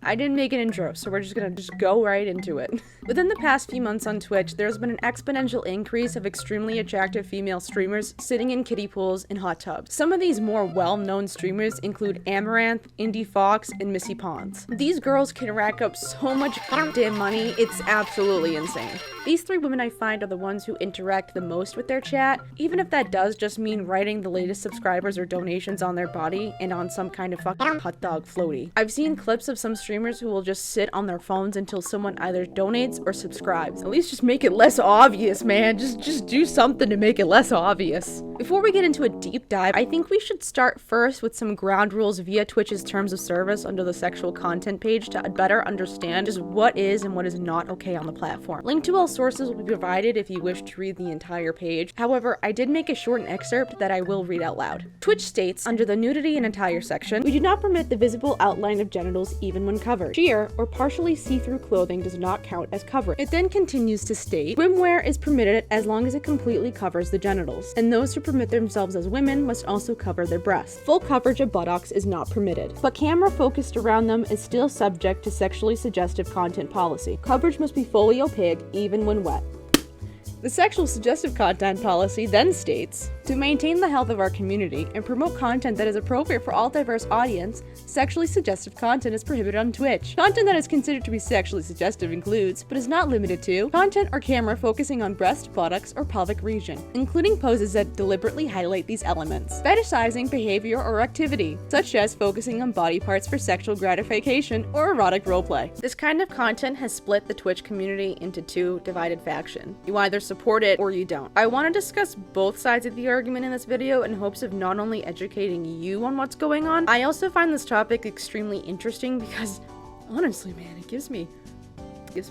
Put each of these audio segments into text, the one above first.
I didn't make an intro, so we're just gonna go right into it. Within the past few months on Twitch, there's been an exponential increase of extremely attractive female streamers sitting in kiddie pools and hot tubs. Some of these more well-known streamers include Amaranth, Indie Fox, and missypwns. These girls can rack up so much goddamn money, it's absolutely insane. These three women I find are the ones who interact the most with their chat, even if that does just mean writing the latest subscribers or donations on their body and on some kind of fucking hot dog floaty. I've seen clips of some streamers who will just sit on their phones until someone either donates or subscribes. At least just make it less obvious, man. Just do something to make it less obvious. Before we get into a deep dive, I think we should start first with some ground rules via Twitch's terms of service under the sexual content page to better understand just what is and what is not okay on the platform. Link to all sources will be provided if you wish to read the entire page. However, I did make a short excerpt that I will read out loud. Twitch states, under the nudity and attire section, we do not permit the visible outline of genitals even when covered. Sheer or partially see-through clothing does not count as coverage. It then continues to state, swimwear is permitted as long as it completely covers the genitals, and those who permit themselves as women must also cover their breasts. Full coverage of buttocks is not permitted, but camera focused around them is still subject to sexually suggestive content policy. Coverage must be fully opaque even when wet. The sexual suggestive content policy then states, to maintain the health of our community and promote content that is appropriate for all diverse audience, sexually suggestive content is prohibited on Twitch. Content that is considered to be sexually suggestive includes, but is not limited to, content or camera focusing on breast, buttocks, or pelvic region, including poses that deliberately highlight these elements. Fetishizing behavior or activity, such as focusing on body parts for sexual gratification or erotic roleplay. This kind of content has split the Twitch community into two divided factions. You either support it or you don't. I want to discuss both sides of the argument in this video in hopes of not only educating you on what's going on, I also find this topic extremely interesting because honestly, man, it gives me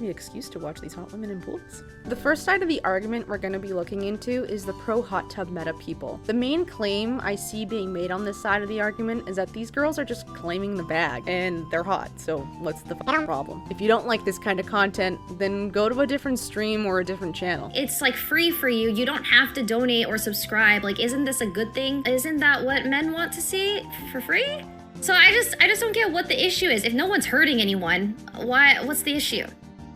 excuse to watch these hot women in pools. The first side of the argument we're going to be looking into is the pro-hot tub meta people. The main claim I see being made on this side of the argument is that these girls are just claiming the bag, and they're hot, so what's the problem? If you don't like this kind of content, then go to a different stream or a different channel. It's like free for you. You don't have to donate or subscribe. Like, isn't this a good thing? Isn't that what men want to see for free? So I just don't get what the issue is. If no one's hurting anyone, what's the issue?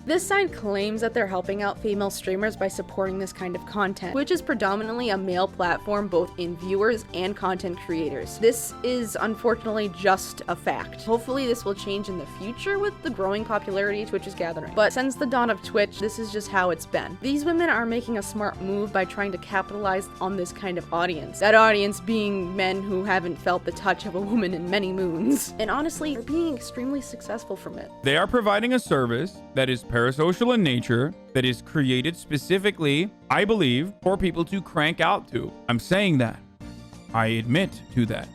This side claims that they're helping out female streamers by supporting this kind of content, which is predominantly a male platform both in viewers and content creators. This is unfortunately just a fact. Hopefully this will change in the future with the growing popularity Twitch is gathering. But since the dawn of Twitch, this is just how it's been. These women are making a smart move by trying to capitalize on this kind of audience. That audience being men who haven't felt the touch of a woman in many moons. And honestly, they're being extremely successful from it. They are providing a service that is parasocial in nature, that is created specifically, I believe, for people to crank out to. I'm saying that. I admit to that.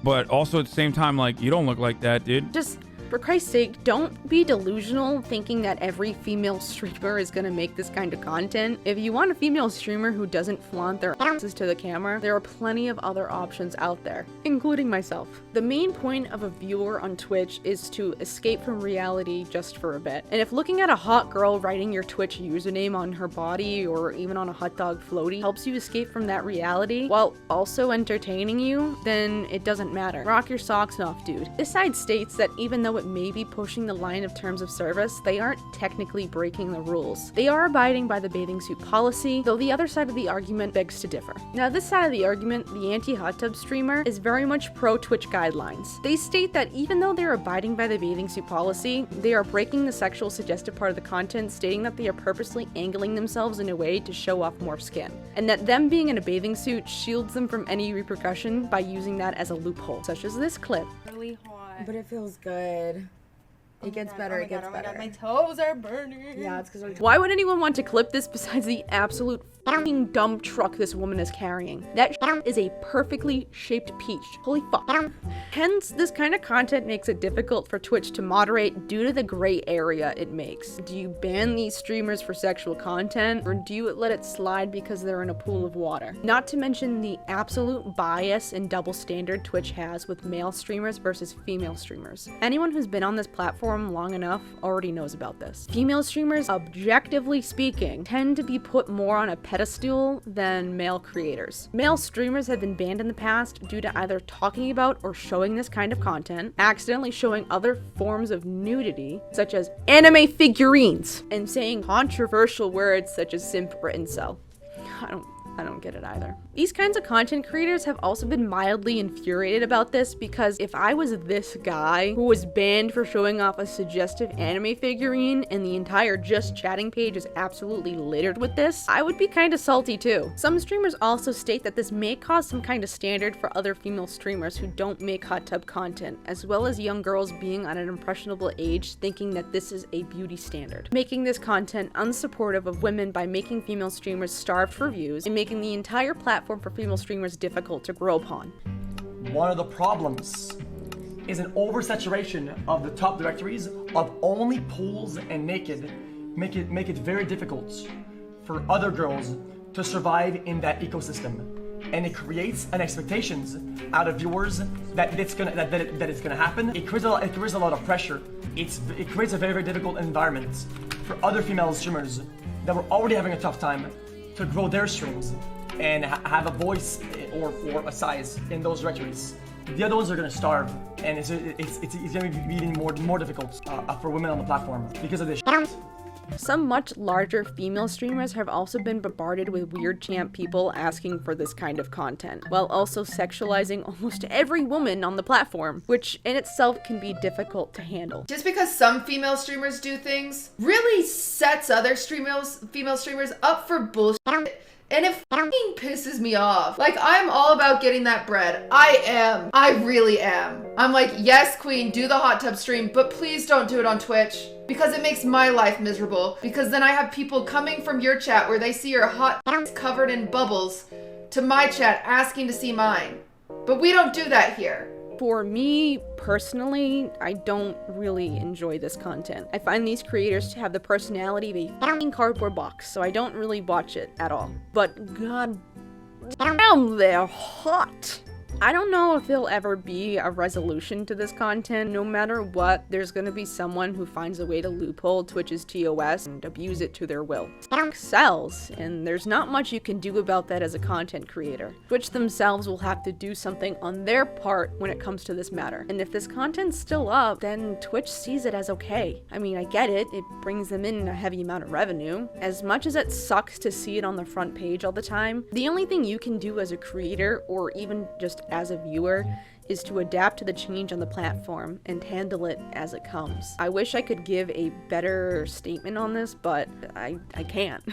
But also at the same time, like, you don't look like that, dude. Just, for Christ's sake, don't be delusional thinking that every female streamer is gonna make this kind of content. If you want a female streamer who doesn't flaunt their asses to the camera, there are plenty of other options out there, including myself. The main point of a viewer on Twitch is to escape from reality just for a bit. And if looking at a hot girl writing your Twitch username on her body or even on a hot dog floaty helps you escape from that reality while also entertaining you, then it doesn't matter. Rock your socks off, dude. This side states that even though it may be pushing the line of terms of service, they aren't technically breaking the rules. They are abiding by the bathing suit policy, though the other side of the argument begs to differ. Now, this side of the argument, the AntiHot Tub streamer, is very much pro-Twitch guidelines. They state that even though they're abiding by the bathing suit policy, they are breaking the sexual suggestive part of the content, stating that they are purposely angling themselves in a way to show off more skin, and that them being in a bathing suit shields them from any repercussion by using that as a loophole, such as this clip. Really hot. But it feels good. It gets better, it gets better. Oh my God, my toes are burning. Yeah, it's because Why would anyone want to clip this besides the absolute fucking dump truck this woman is carrying? That is a perfectly shaped peach. Holy fuck. Hence, this kind of content makes it difficult for Twitch to moderate due to the gray area it makes. Do you ban these streamers for sexual content, or do you let it slide because they're in a pool of water? Not to mention the absolute bias and double standard Twitch has with male streamers versus female streamers. Anyone who's been on this platform platform long enough already knows about this. Female streamers, objectively speaking, tend to be put more on a pedestal than male creators. Male streamers have been banned in the past due to either talking about or showing this kind of content, accidentally showing other forms of nudity, such as anime figurines, and saying controversial words such as simp or incel. I don't get it either. These kinds of content creators have also been mildly infuriated about this because if I was this guy who was banned for showing off a suggestive anime figurine and the entire Just Chatting page is absolutely littered with this, I would be kind of salty too. Some streamers also state that this may cause some kind of standard for other female streamers who don't make hot tub content, as well as young girls being at an impressionable age thinking that this is a beauty standard, making this content unsupportive of women by making female streamers starved for views and making the entire platform for female streamers difficult to grow upon. One of the problems is an oversaturation of the top directories of only pools and naked make it very difficult for other girls to survive in that ecosystem. And it creates an expectations out of viewers that it's gonna happen. It creates a lot of pressure. It creates a very difficult environment for other female streamers that were already having a tough time to grow their streams and have a voice or a size in those directories. The other ones are gonna starve, and it's gonna be even more difficult for women on the platform because of this shit. Some much larger female streamers have also been bombarded with weird champ people asking for this kind of content, while also sexualizing almost every woman on the platform, which in itself can be difficult to handle. Just because some female streamers do things really sets other female streamers up for bullshit. And it fucking pisses me off. Like, I'm all about getting that bread. I really am. I'm like, yes, queen, do the hot tub stream, but please don't do it on Twitch. Because it makes my life miserable. Because then I have people coming from your chat where they see your hot covered in bubbles to my chat asking to see mine. But we don't do that here. For me, personally, I don't really enjoy this content. I find these creators to have the personality of a f***ing cardboard box, so I don't really watch it at all. But god damn, they're hot! I don't know if there'll ever be a resolution to this content. No matter what, there's gonna be someone who finds a way to loophole Twitch's TOS and abuse it to their will. It sells, and there's not much you can do about that as a content creator. Twitch themselves will have to do something on their part when it comes to this matter. And if this content's still up, then Twitch sees it as okay. I mean, I get it. It brings them in a heavy amount of revenue. As much as it sucks to see it on the front page all the time, the only thing you can do as a creator, or even just as a viewer, is to adapt to the change on the platform and handle it as it comes. I wish I could give a better statement on this, but I can't.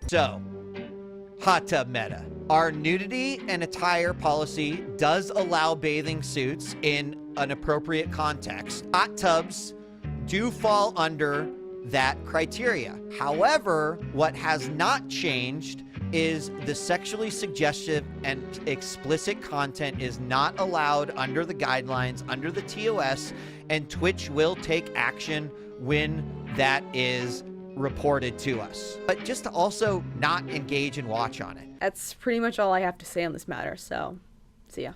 So, hot tub meta. Our nudity and attire policy does allow bathing suits in an appropriate context. Hot tubs do fall under that criteria. However, what has not changed is the sexually suggestive and explicit content is not allowed under the guidelines, under the TOS, and Twitch will take action when that is reported to us. But just to also not engage and watch on it. That's pretty much all I have to say on this matter, so see ya.